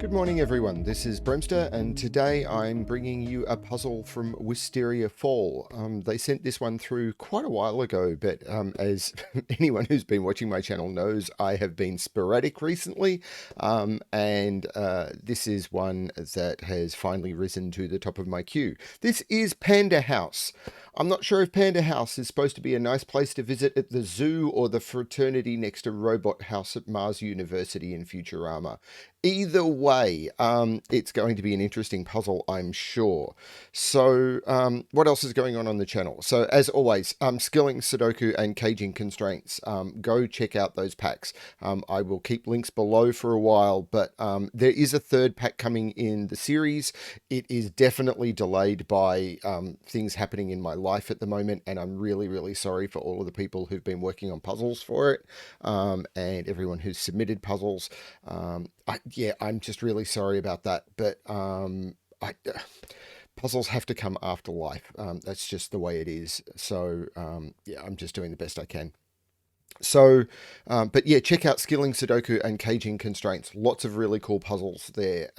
Good morning, everyone. This is Bremster, and today I'm bringing you a puzzle from Wisteria Fall. They sent this one through quite a while ago, but as anyone who's been watching my channel knows, I have been sporadic recently, and this is one that has finally risen to the top of my queue. This is Panda House. I'm not sure if Panda House is supposed to be a nice place to visit at the zoo or the fraternity next to Robot House at Mars University in Futurama. Either way, it's going to be an interesting puzzle, I'm sure. So, what else is going on the channel? So, as always, skilling, Sudoku, and caging constraints. Go check out those packs. I will keep links below for a while, but there is a third pack coming in the series. It is definitely delayed by things happening in my life at the moment, and I'm really, really sorry for all of the people who've been working on puzzles for it, and everyone who's submitted puzzles. I'm just really sorry about that, but puzzles have to come after life. That's just the way it is. So I'm just doing the best I can. So, but yeah, check out Skilling, Sudoku, and Caging Constraints. Lots of really cool puzzles there.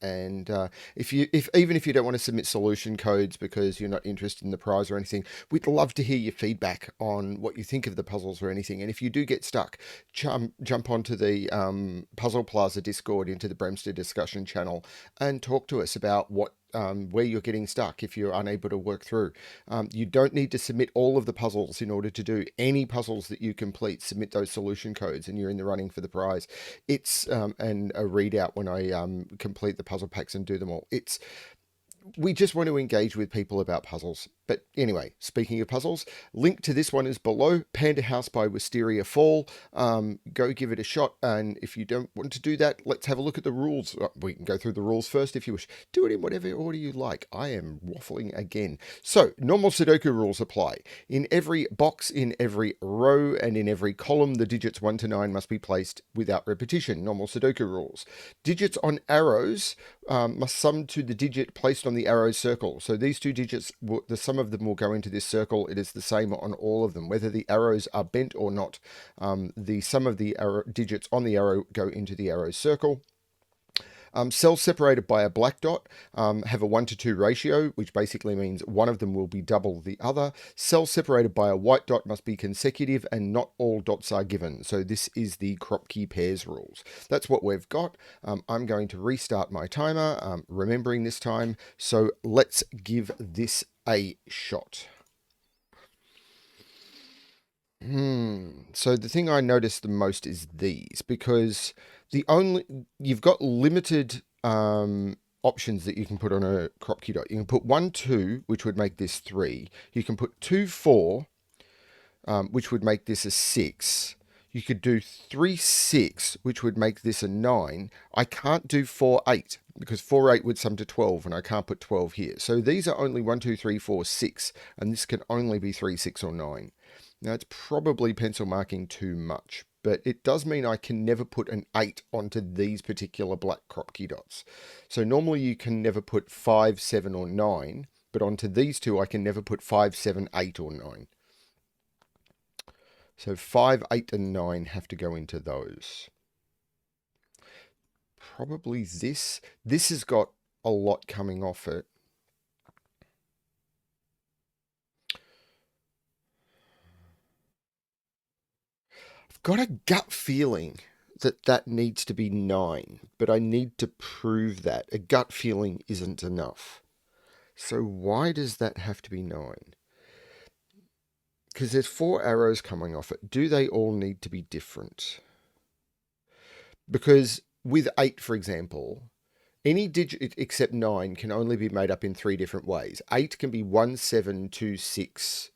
If even if you don't want to submit solution codes because you're not interested in the prize or anything, we'd love to hear your feedback on what you think of the puzzles or anything. And if you do get stuck, jump onto the Puzzle Plaza Discord into the Bremster discussion channel and talk to us about where you're getting stuck if you're unable to work through. You don't need to submit all of the puzzles in order to do any puzzles that you complete. Submit those solution codes and you're in the running for the prize. It's and a readout when I complete the puzzle packs and do them all. We just want to engage with people about puzzles. But anyway, speaking of puzzles, link to this one is below. Panda House by Wisteria Fall. Go give it a shot. And if you don't want to do that, let's have a look at the rules. We can go through the rules first if you wish. Do it in whatever order you like. I am waffling again. So, normal Sudoku rules apply. In every box, in every row, and in every column, the digits 1 to 9 must be placed without repetition. Normal Sudoku rules. Digits on arrows must sum to the digit placed on the arrow circle. So these two digits, the sum of them will go into this circle. It is the same on all of them, whether the arrows are bent or not. The sum of the digits on the arrow go into the arrow circle. Cells separated by a black dot have a 1 to 2 ratio, which basically means one of them will be double the other. Cells separated by a white dot must be consecutive, and not all dots are given. So this is the Kropki Pairs rules. That's what we've got. I'm going to restart my timer, remembering this time. So let's give this a shot. So the thing I noticed the most is these, because you've got limited options that you can put on a Kropki dot. You can put 1, 2, which would make this 3. You can put 2, 4, which would make this a 6. You could do 3, 6, which would make this a 9. I can't do 4, 8, because 4, 8 would sum to 12, and I can't put 12 here. So these are only 1, 2, 3, 4, 6, and this can only be 3, 6, or 9. Now, it's probably pencil marking too much, but it does mean I can never put an 8 onto these particular black Kropki dots. So normally you can never put 5, 7, or 9, but onto these two I can never put 5, 7, 8, or 9. So 5, 8, and 9 have to go into those. Probably this. This has got a lot coming off it. Got a gut feeling that needs to be 9, but I need to prove that. A gut feeling isn't enough. So why does that have to be 9? Because there's 4 arrows coming off it. Do they all need to be different? Because with 8, for example, any digit except 9 can only be made up in 3 different ways. 8 can be 1, 7, 2, 6...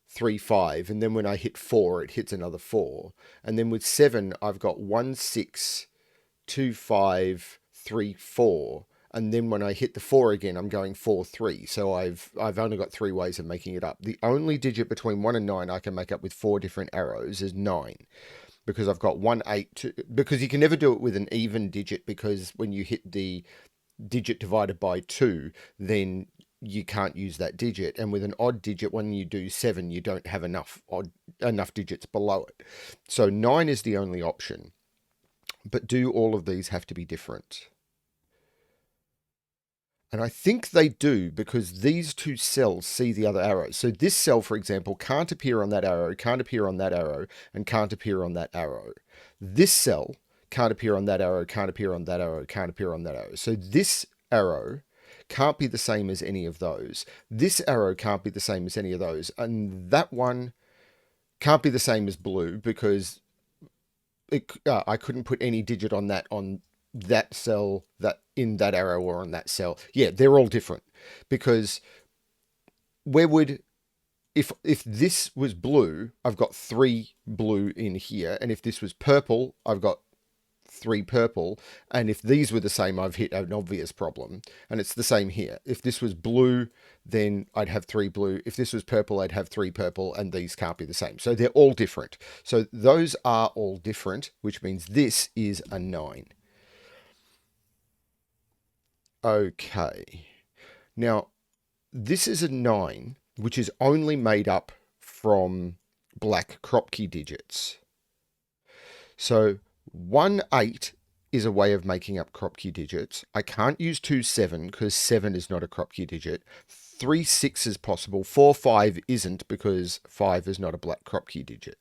3, 5, and then when I hit 4, it hits another 4. And then with 7, I've got 1, 6, 2, 5, 3, 4. And then when I hit the 4 again, I'm going 4, 3. So I've only got 3 ways of making it up. The only digit between 1 and 9 I can make up with 4 different arrows is 9. Because I've got 1, 8, 2, because you can never do it with an even digit, because when you hit the digit divided by 2, then you can't use that digit. And with an odd digit, when you do 7, you don't have enough digits below it. So 9 is the only option. But do all of these have to be different? And I think they do, because these two cells see the other arrow. So this cell, for example, can't appear on that arrow, can't appear on that arrow, and can't appear on that arrow. This cell can't appear on that arrow, can't appear on that arrow, can't appear on that arrow. So this arrow can't be the same as any of those. This arrow can't be the same as any of those. And that one can't be the same as blue, because I couldn't put any digit on that cell, that in that arrow, or on that cell. Yeah, they're all different, because where would, if this was blue, I've got 3 blue in here, and if this was purple, I've got 3 purple, and if these were the same, I've hit an obvious problem. And it's the same here. If this was blue, then I'd have 3 blue. If this was purple, I'd have 3 purple, and these can't be the same. So they're all different. So those are all different, which means this is a 9. Okay. Now, this is a 9, which is only made up from black Kropki digits. So 1 8 is a way of making up Kropki digits. I can't use 2 7 because 7 is not a Kropki digit. 3 6 is possible. 4 5 isn't, because 5 is not a black Kropki digit.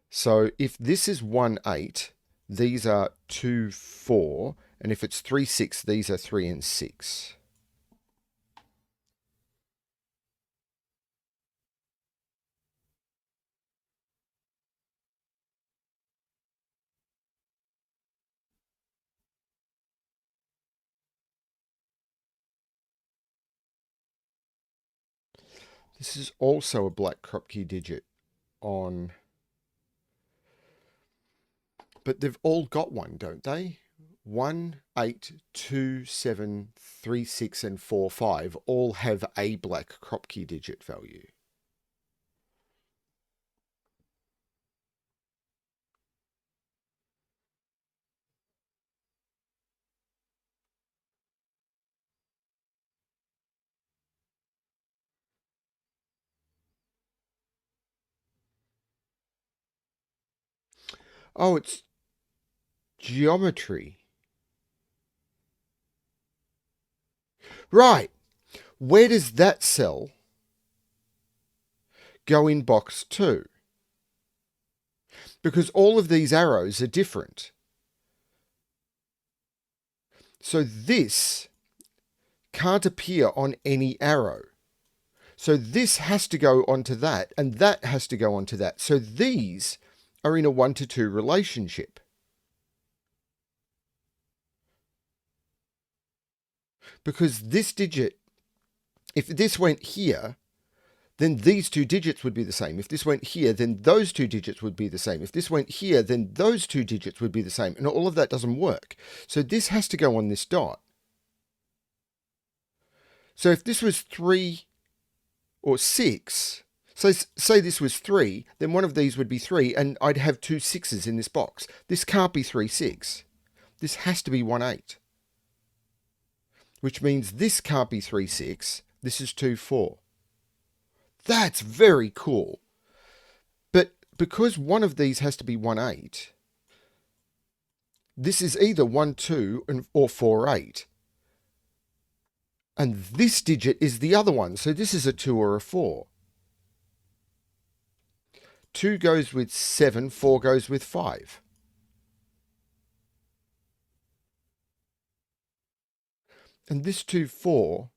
So if this is 1 8, these are 2 4, and if it's 3 6, these are 3 and 6. This is also a black Kropki digit on... But they've all got one, don't they? 1 8 2 7 3 6 and 4 5 all have a black Kropki digit value. Oh, it's geometry. Right. Where does that cell go in box 2? Because all of these arrows are different. So this can't appear on any arrow. So this has to go onto that, and that has to go onto that. So these are in a 1 to 2 relationship. Because this digit, if this went here, then these 2 digits would be the same. If this went here, then those 2 digits would be the same. If this went here, then those 2 digits would be the same. And all of that doesn't work. So this has to go on this dot. So if this was 3 or 6, so say this was 3, then one of these would be 3, and I'd have 2 6s in this box. This can't be 3 6. This has to be 1 8. Which means this can't be 3 6. This is 2 4. That's very cool. But because one of these has to be 1 8, this is either 1 2 or 4 8. And this digit is the other one. So this is a 2 or a 4. 2 goes with 7, 4 goes with 5. And this 2 4,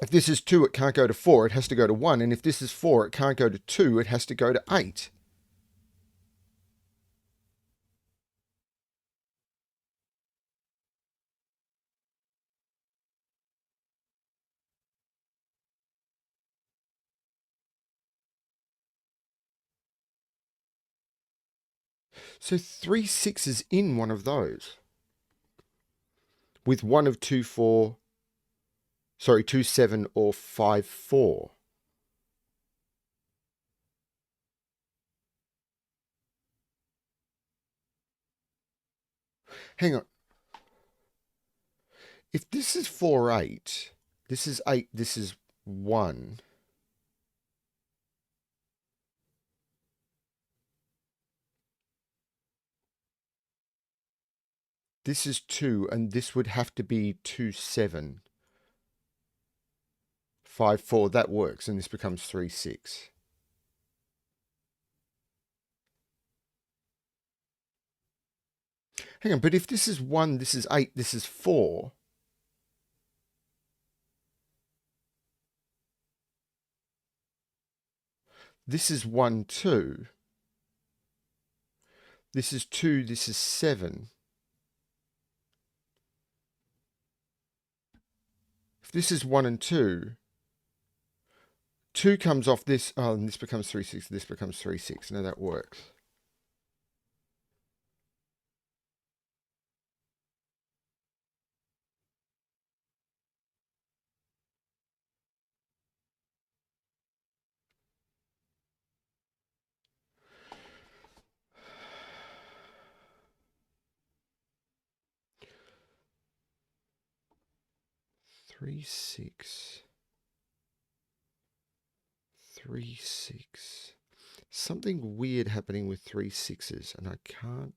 if this is 2, it can't go to 4, it has to go to 1. And if this is 4, it can't go to 2, it has to go to 8. So 3 6s in one of those. With one of 2 4, sorry, 2 7 or 5 4. Hang on. If this is 4 8, this is 8, this is 1. This is 2, and this would have to be 2, 7. 5, 4, that works, and this becomes 3, 6. Hang on, but if this is 1, this is 8, this is 4. This is 1, 2. This is 2, this is 7. If this is 1 and 2, 2 comes off this, oh, and this becomes 3, 6, this becomes 3, 6. Now that works. Three, 6. 3, 6. Something weird happening with 3, 6s, and I can't.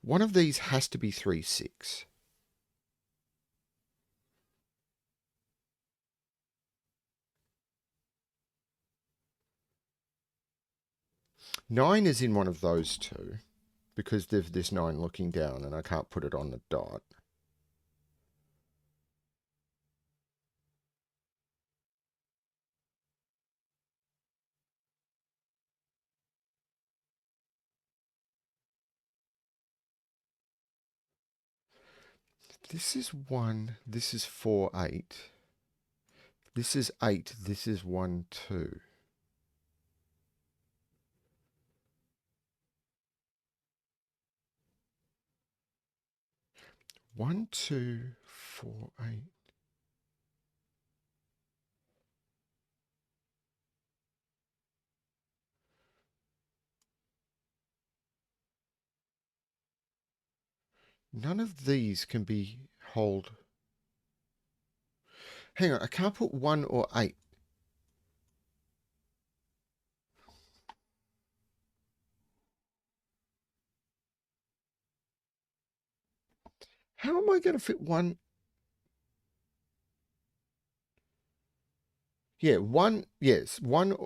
One of these has to be 3, 6. Nine is in one of those two because there's this 9 looking down, and I can't put it on the dot. This is 1, this is 4, 8. This is 8, this is 1, 2. One, 2, 4, 8. None of these can be hold. Hang on, I can't put 1 or 8. How am I going to fit 1? Yeah, 1, yes, 1.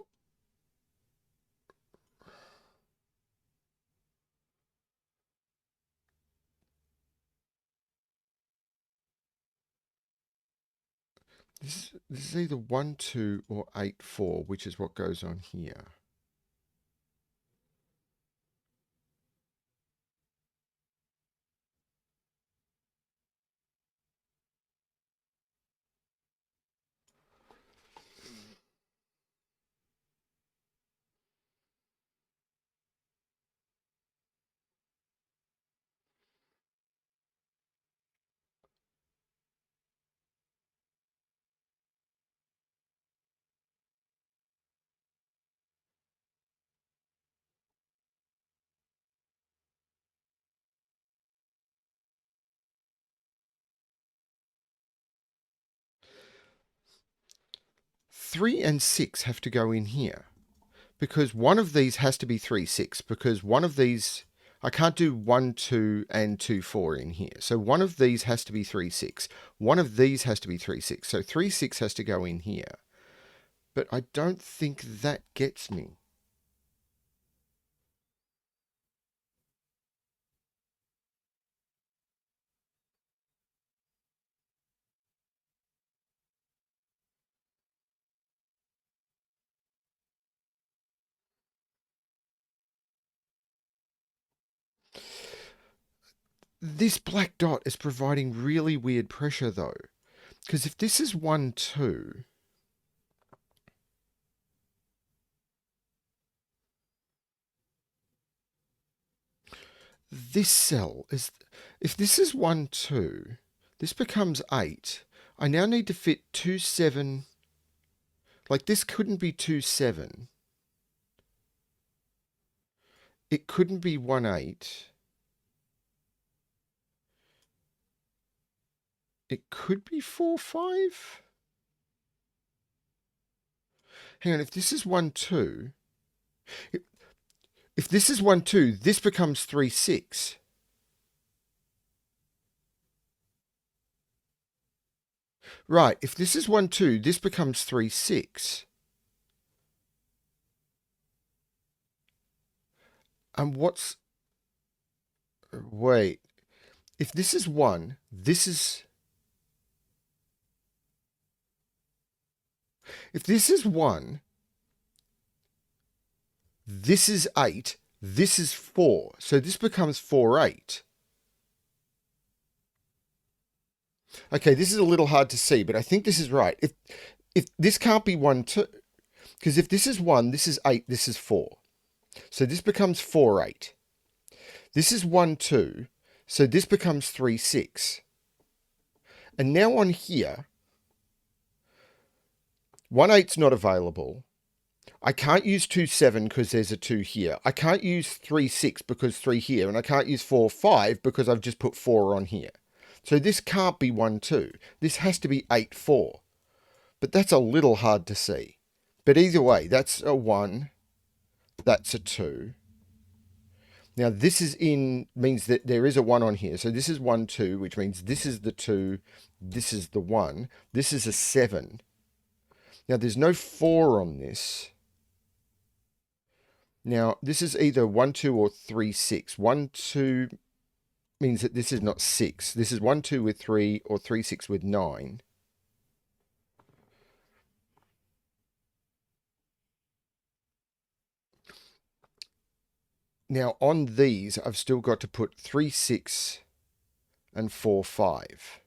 This is either 1, 2, or 8, 4, which is what goes on here. Three and 6 have to go in here because one of these has to be 3, 6 because one of these, I can't do 1, 2 and 2, 4 in here. So one of these has to be 3, 6. One of these has to be 3, 6. So 3, 6 has to go in here. But I don't think that gets me. This black dot is providing really weird pressure though. Because if this is 1, 2, this cell is, if this is 1, 2, this becomes 8. I now need to fit 2, 7. Like this couldn't be 2, 7. It couldn't be 1, 8. It could be 4, 5. Hang on, if this is 1, 2, if this is 1, 2, this becomes 3, 6. Right, if this is 1, 2, this becomes 3, 6. And what's... Wait. If this is 1, this is... If this is 1, this is 8, this is 4. So this becomes 4, 8. Okay, this is a little hard to see, but I think this is right. If this can't be 1, 2, because if this is 1, this is 8, this is 4. So this becomes 4, 8. This is 1, 2, so this becomes 3, 6. And now on here, 1, 8's not available. I can't use 2, 7 because there's a 2 here. I can't use 3, 6 because 3 here. And I can't use 4, 5 because I've just put 4 on here. So this can't be 1, 2. This has to be 8, 4. But that's a little hard to see. But either way, that's a 1. That's a 2. Now this is means that there is a 1 on here. So this is 1, 2, which means this is the 2. This is the 1. This is a 7. Now there's no 4 on this. Now this is either 1, 2 or 3, 6. 1, 2 means that this is not 6. This is 1, 2 with 3 or 3, 6 with 9. Now on these, I've still got to put 3, 6 and 4, 5.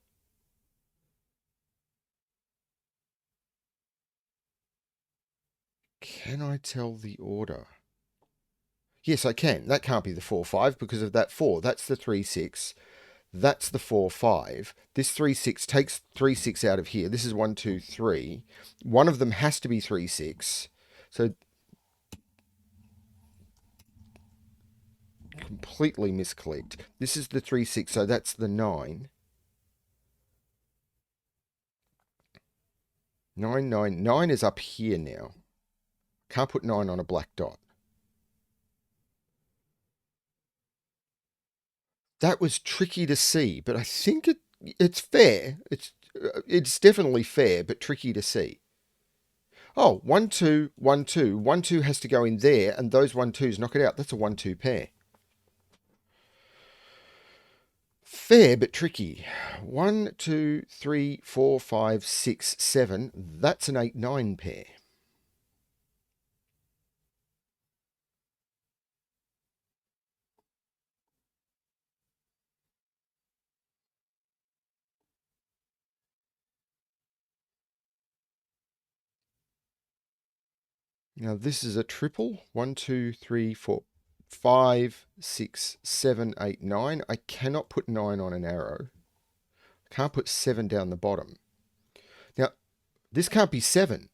Can I tell the order? Yes, I can. That can't be the 4, 5 because of that 4. That's the 3, 6. That's the 4, 5. This 3, 6 takes 3, 6 out of here. This is 1, 2, 3. One of them has to be 3, 6. So completely misclicked. This is the 3, 6, so that's the 9. 9, 9. 9 is up here now. Can't put 9 on a black dot. That was tricky to see, but I think it's fair. It's definitely fair, but tricky to see. Oh, 1, 2, 1, 2. 1, 2 has to go in there, and those 1, 2s knock it out. That's a 1, 2 pair. Fair, but tricky. 1, 2, 3, 4, 5, 6, 7. That's an 8, 9 pair. Now this is a triple. 1, 2, 3, 4, 5, 6, 7, 8, 9. I cannot put 9 on an arrow. I can't put 7 down the bottom. Now, this can't be 7.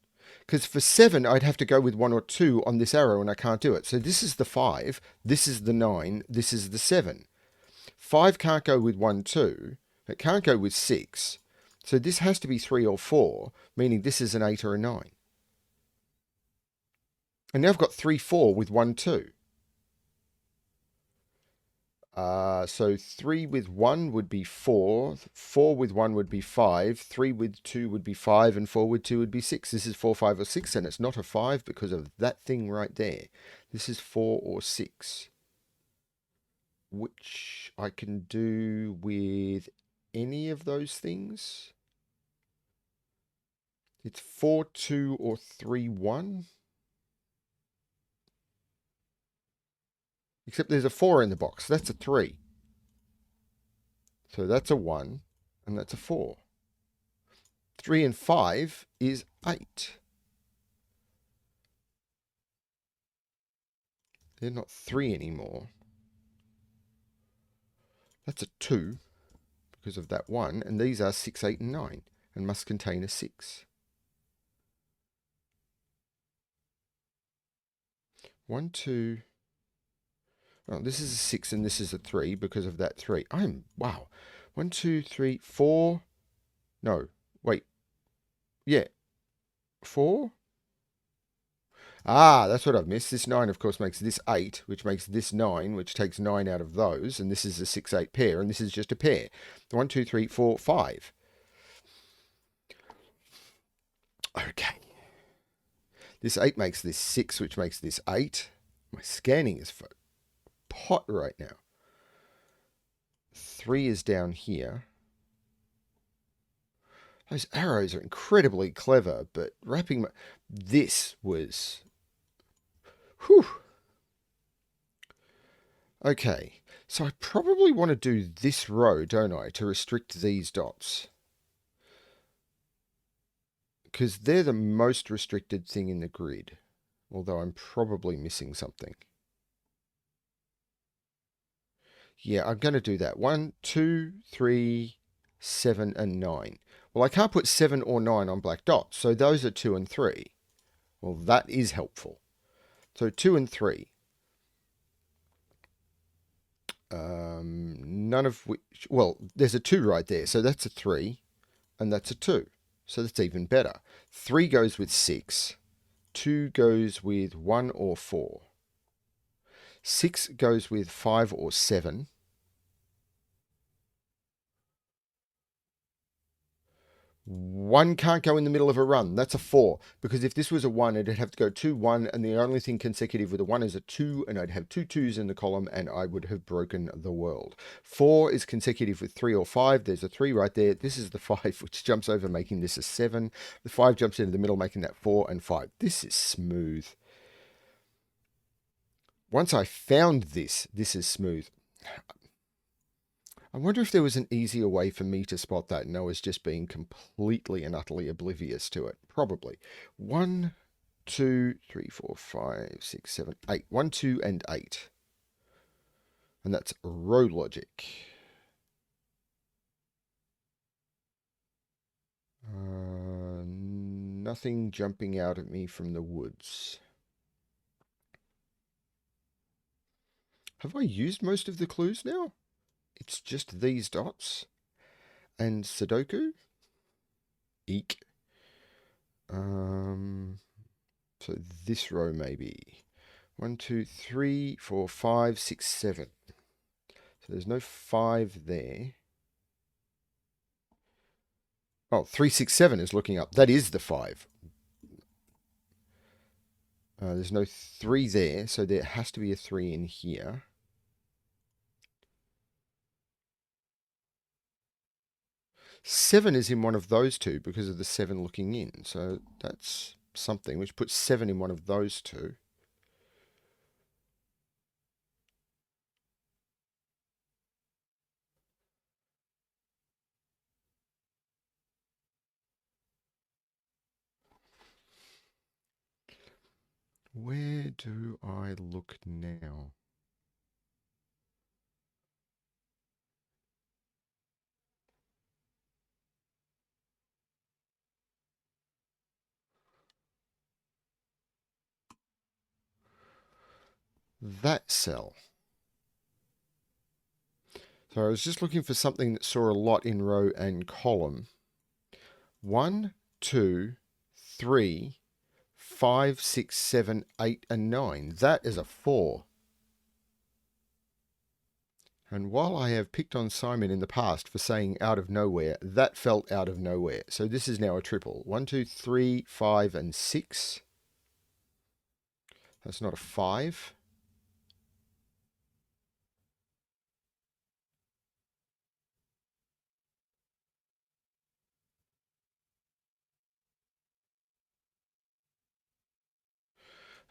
Because for 7, I'd have to go with 1 or 2 on this arrow, and I can't do it. So this is the 5, this is the 9, this is the 7. 5 can't go with 1, 2. It can't go with 6. So this has to be 3 or 4, meaning this is an 8 or a 9. And now I've got 3, 4 with 1, 2. So 3 with 1 would be 4. 4 with 1 would be 5. 3 with 2 would be 5. And 4 with 2 would be 6. This is 4, 5, or 6. And it's not a 5 because of that thing right there. This is 4 or 6. Which I can do with any of those things. It's 4, 2, or 3, 1. Except there's a 4 in the box. That's a 3. So that's a 1, and that's a 4. 3 and 5 is 8. They're not 3 anymore. That's a 2 because of that 1, and these are 6, 8, and 9, and must contain a 6. 1, 2... Oh, this is a 6 and this is a 3 because of that 3. Wow. 1, 2, 3, 4. No, wait. Yeah. 4? Ah, that's what I've missed. This 9, of course, makes this 8, which makes this 9, which takes 9 out of those. And this is a 6, 8 pair, and this is just a pair. 1, 2, 3, 4, 5. Okay. This 8 makes this 6, which makes this 8. My scanning is for pot right now. 3 is down here. Those arrows are incredibly clever, but wrapping this was... Whew. Okay, so I probably want to do this row, don't I, to restrict these dots. Because they're the most restricted thing in the grid. Although I'm probably missing something. Yeah, I'm going to do that. 1, 2, 3, 7, and 9. Well, I can't put 7 or 9 on black dots, so those are 2 and 3. Well, that is helpful. So 2 and 3. None of which... Well, there's a 2 right there, so that's a 3, and that's a 2. So that's even better. 3 goes with 6. 2 goes with 1 or 4. 6 goes with 5 or 7. 1 can't go in the middle of a run. That's a 4. Because if this was a 1, it'd have to go 2, 1, and the only thing consecutive with a 1 is a 2, and I'd have 2 2s in the column, and I would have broken the world. 4 is consecutive with 3 or 5. There's a 3 right there. This is the 5, which jumps over, making this a 7. The 5 jumps into the middle, making that 4 and 5. This is smooth. Once I found this, this is smooth. I wonder if there was an easier way for me to spot that and I was just being completely and utterly oblivious to it. Probably. 1, 2, 3, 4, 5, 6, 7, 8. 1, 2, and 8. And that's row logic. Nothing jumping out at me from the woods. Have I used most of the clues now? It's just these dots. And Sudoku? Eek. So this row maybe. 1, 2, 3, 4, 5, 6, 7. So there's no 5 there. Oh, 3, 6, 7 is looking up. That is the 5. There's no 3 there, so there has to be a 3 in here. Seven is in one of those two because of the 7 looking in. So that's something, which puts 7 in one of those two. Where do I look now? That cell. So I was just looking for something that saw a lot in row and column. 1, 2, 3, 5, 6, 7, 8, and 9. That is a 4. And while I have picked on Simon in the past for saying out of nowhere, that felt out of nowhere. So this is now a triple. 1, 2, 3, 5, and 6. That's not a 5.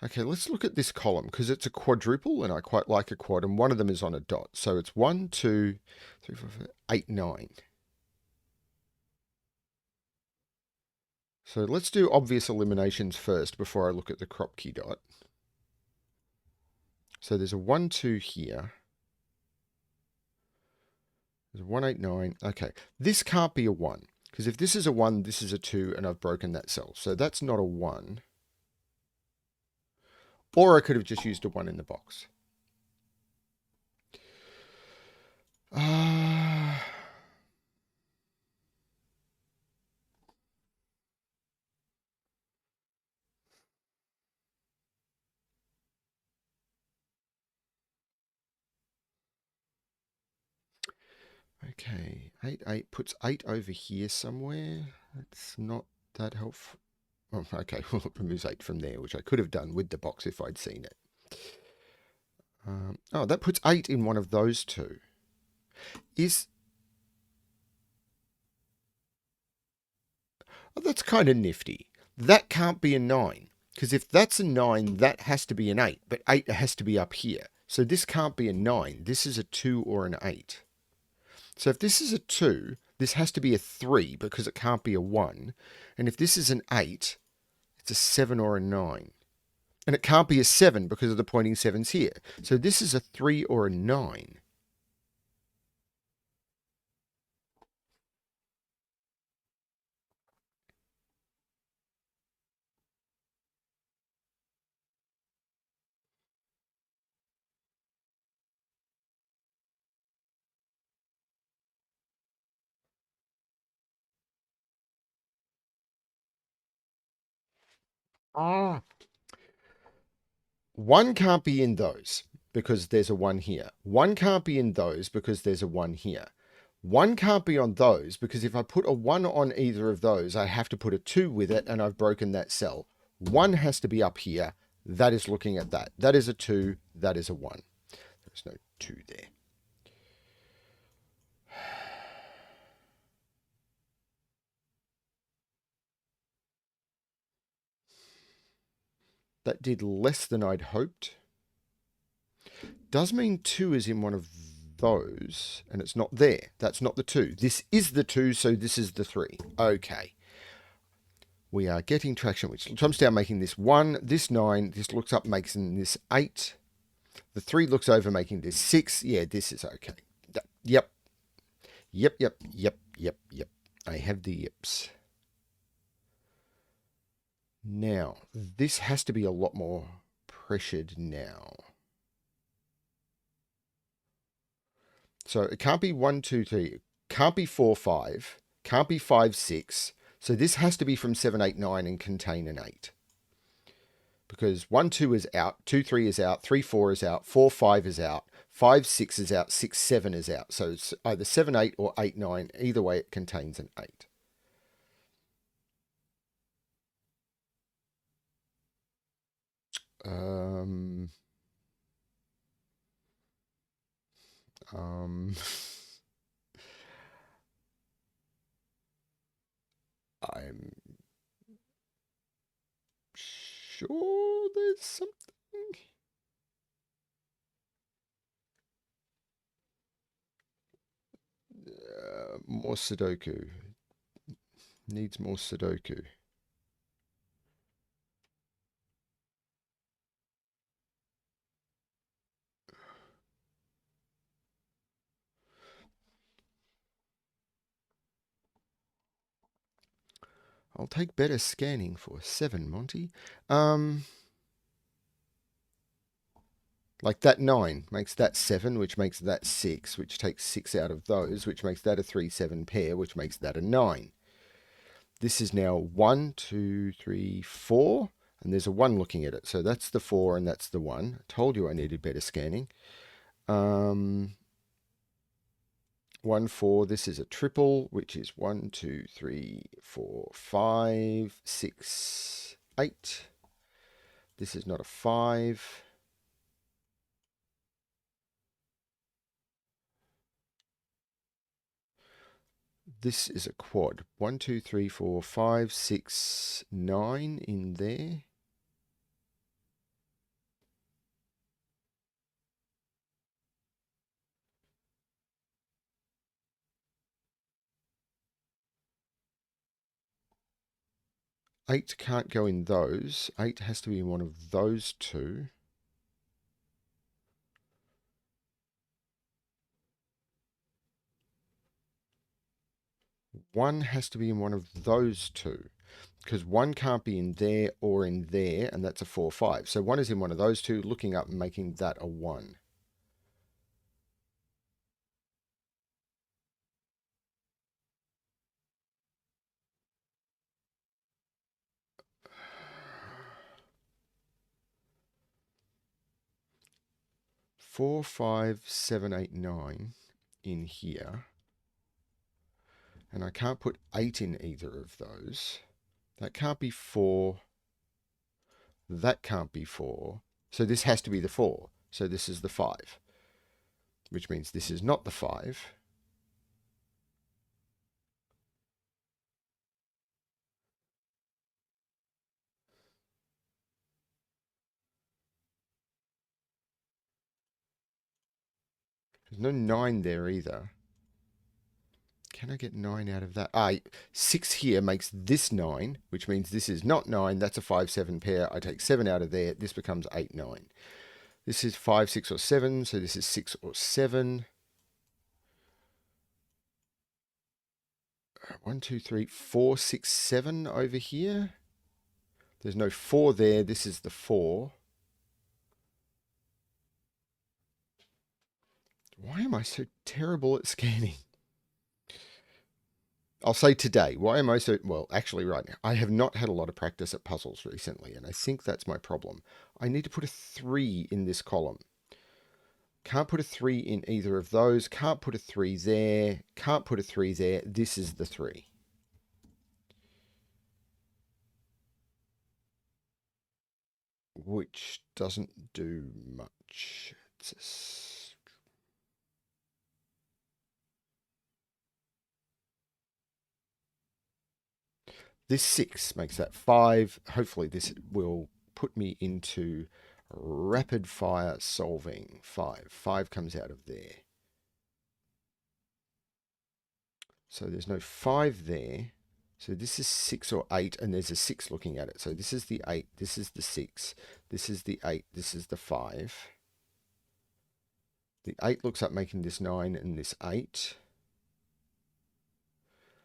Okay, let's look at this column because it's a quadruple and I quite like a quad, and one of them is on a dot. So it's 1, 2, 3, 4, 5, 8, 9. So let's do obvious eliminations first before I look at the Kropki dot. So there's a 1, 2 here. There's a 1, 8, 9. Okay, this can't be a 1 because if this is a 1, this is a 2, and I've broken that cell. So that's not a 1. Or I could have just used a 1 in the box. Okay, 8, 8 puts 8 over here somewhere. That's not that helpful. Oh, okay, well, it removes 8 from there, which I could have done with the box if I'd seen it. Oh, that puts 8 in one of those two. Oh, that's kind of nifty. That can't be a 9. Because if that's a 9, that has to be an 8. But 8 has to be up here. So this can't be a 9. This is a 2 or an 8. So if this is a 2, this has to be a 3 because it can't be a 1. And if this is an 8, it's a 7 or a 9. And it can't be a 7 because of the pointing 7s here. So this is a 3 or a 9. Ah. 1 can't be in those because there's a 1 here. 1 can't be in those because there's a 1 here. 1 can't be on those because if I put a 1 on either of those, I have to put a 2 with it and I've broken that cell. 1 has to be up here. That is looking at that. That is a 2. That is a 1. There's no 2 there. That did less than I'd hoped. Does mean 2 is in one of those, and it's not there. That's not the 2. This is the 2, so this is the 3. Okay. We are getting traction, which jumps down, making this 1, this 9, this looks up, making this 8. The 3 looks over, making this 6. Yeah, this is okay. Yep. Yep, yep, yep, yep, yep. I have the yips. Now, this has to be a lot more pressured now. So it can't be 1, 2, 3. Can't be 4, 5. Can't be 5, 6. So this has to be from 7, 8, 9 and contain an 8. Because 1, 2 is out, 2, 3 is out, 3, 4 is out, 4, 5 is out, 5, 6 is out, 6, 7 is out. So it's either 7, 8 or 8, 9. Either way, it contains an 8. Um, um, I'm sure there's something. More Sudoku. Needs more Sudoku. I'll take better scanning for 7, Monty. Like that 9 makes that 7, which makes that 6, which takes 6 out of those, which makes that a 3, 7 pair, which makes that a 9. This is now 1, 2, 3, 4, and there's a 1 looking at it. So that's the 4 and that's the 1. I told you I needed better scanning. 1, 4, this is a triple, which is 1, 2, 3, 4, 5, 6, 8. This is not a 5. This is a quad. 1, 2, 3, 4, 5, 6, 9 in there. Eight can't go in those. 8 has to be in one of those two. One has to be in one of those two. Because 1 can't be in there or in there, and that's a 4, 5. So 1 is in one of those two, looking up and making that a 1. Four, 5, 7, 8, 9 in here. And I can't put 8 in either of those. That can't be 4. That can't be 4. So this has to be the 4. So this is the 5, which means this is not the 5. There's no 9 there either. Can I get 9 out of that? 6 here makes this 9, which means this is not 9. That's a 5, 7 pair. I take 7 out of there. This becomes 8, 9. This is 5, 6, or 7. So this is 6 or 7. 1, 2, 3, 4, 6, 7 over here. There's no 4 there. This is the 4. Why am I so terrible at scanning? I'll say today. Why am I so... Well, actually right now. I have not had a lot of practice at puzzles recently, and I think that's my problem. I need to put a 3 in this column. Can't put a 3 in either of those. Can't put a 3 there. Can't put a 3 there. This is the 3. Which doesn't do much. This 6 makes that 5. Hopefully this will put me into rapid fire solving. 5. 5 comes out of there. So there's no 5 there. So this is 6 or 8, and there's a 6 looking at it. So this is the 8, this is the 6, this is the 8, this is the 5. The 8 looks like making this 9 and this 8.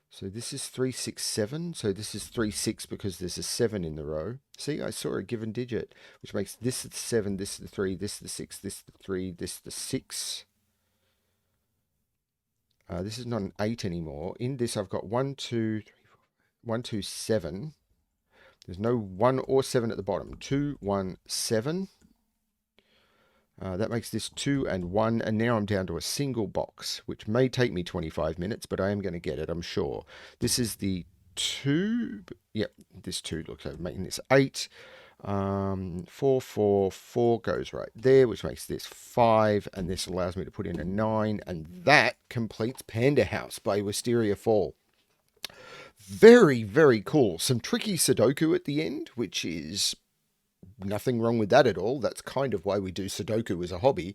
So this is 3, 6, 7. So this is 3, 6 because there's a 7 in the row. See, I saw a given digit, which makes this the 7, this the 3, this the 6, this the 3, this the 6. This is not an 8 anymore. In this, I've got 1, 2, 3, 4, 1, 2, 7. There's no 1 or 7 at the bottom. 2, 1, 7. That makes this 2 and 1, and now I'm down to a single box, which may take me 25 minutes, but I am going to get it, I'm sure. This is the 2. Yep, this 2 looks like making this 8. 4, 4, 4 goes right there, which makes this 5, and this allows me to put in a 9, and that completes Panda House by Wisteria Fall. Very, very cool. Some tricky Sudoku at the end, which is nothing wrong with that at all. That's kind of why we do Sudoku as a hobby.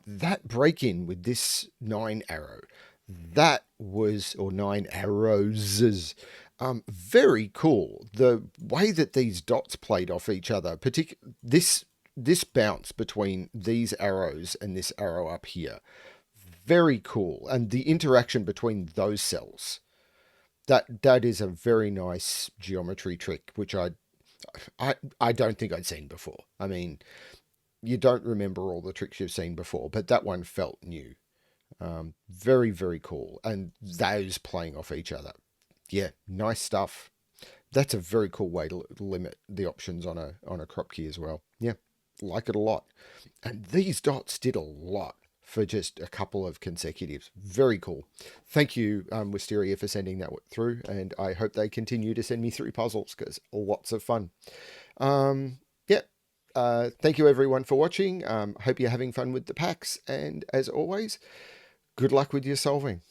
That break-in with this 9 arrow, that was, or 9 arrows, very cool. The way that these dots played off each other, this bounce between these arrows and this arrow up here, very cool. And the interaction between those cells, that is a very nice geometry trick, which I don't think I'd seen before. I mean, you don't remember all the tricks you've seen before, but that one felt new. Very, very cool. And those playing off each other. Yeah, nice stuff. That's a very cool way to limit the options on a Kropki as well. Yeah, like it a lot. And these dots did a lot for just a couple of consecutives. Very cool. Thank you, Wisteria, for sending that through, and I hope they continue to send me through puzzles, because lots of fun. Yeah. Thank you, everyone, for watching. Hope you're having fun with the packs, and as always, good luck with your solving.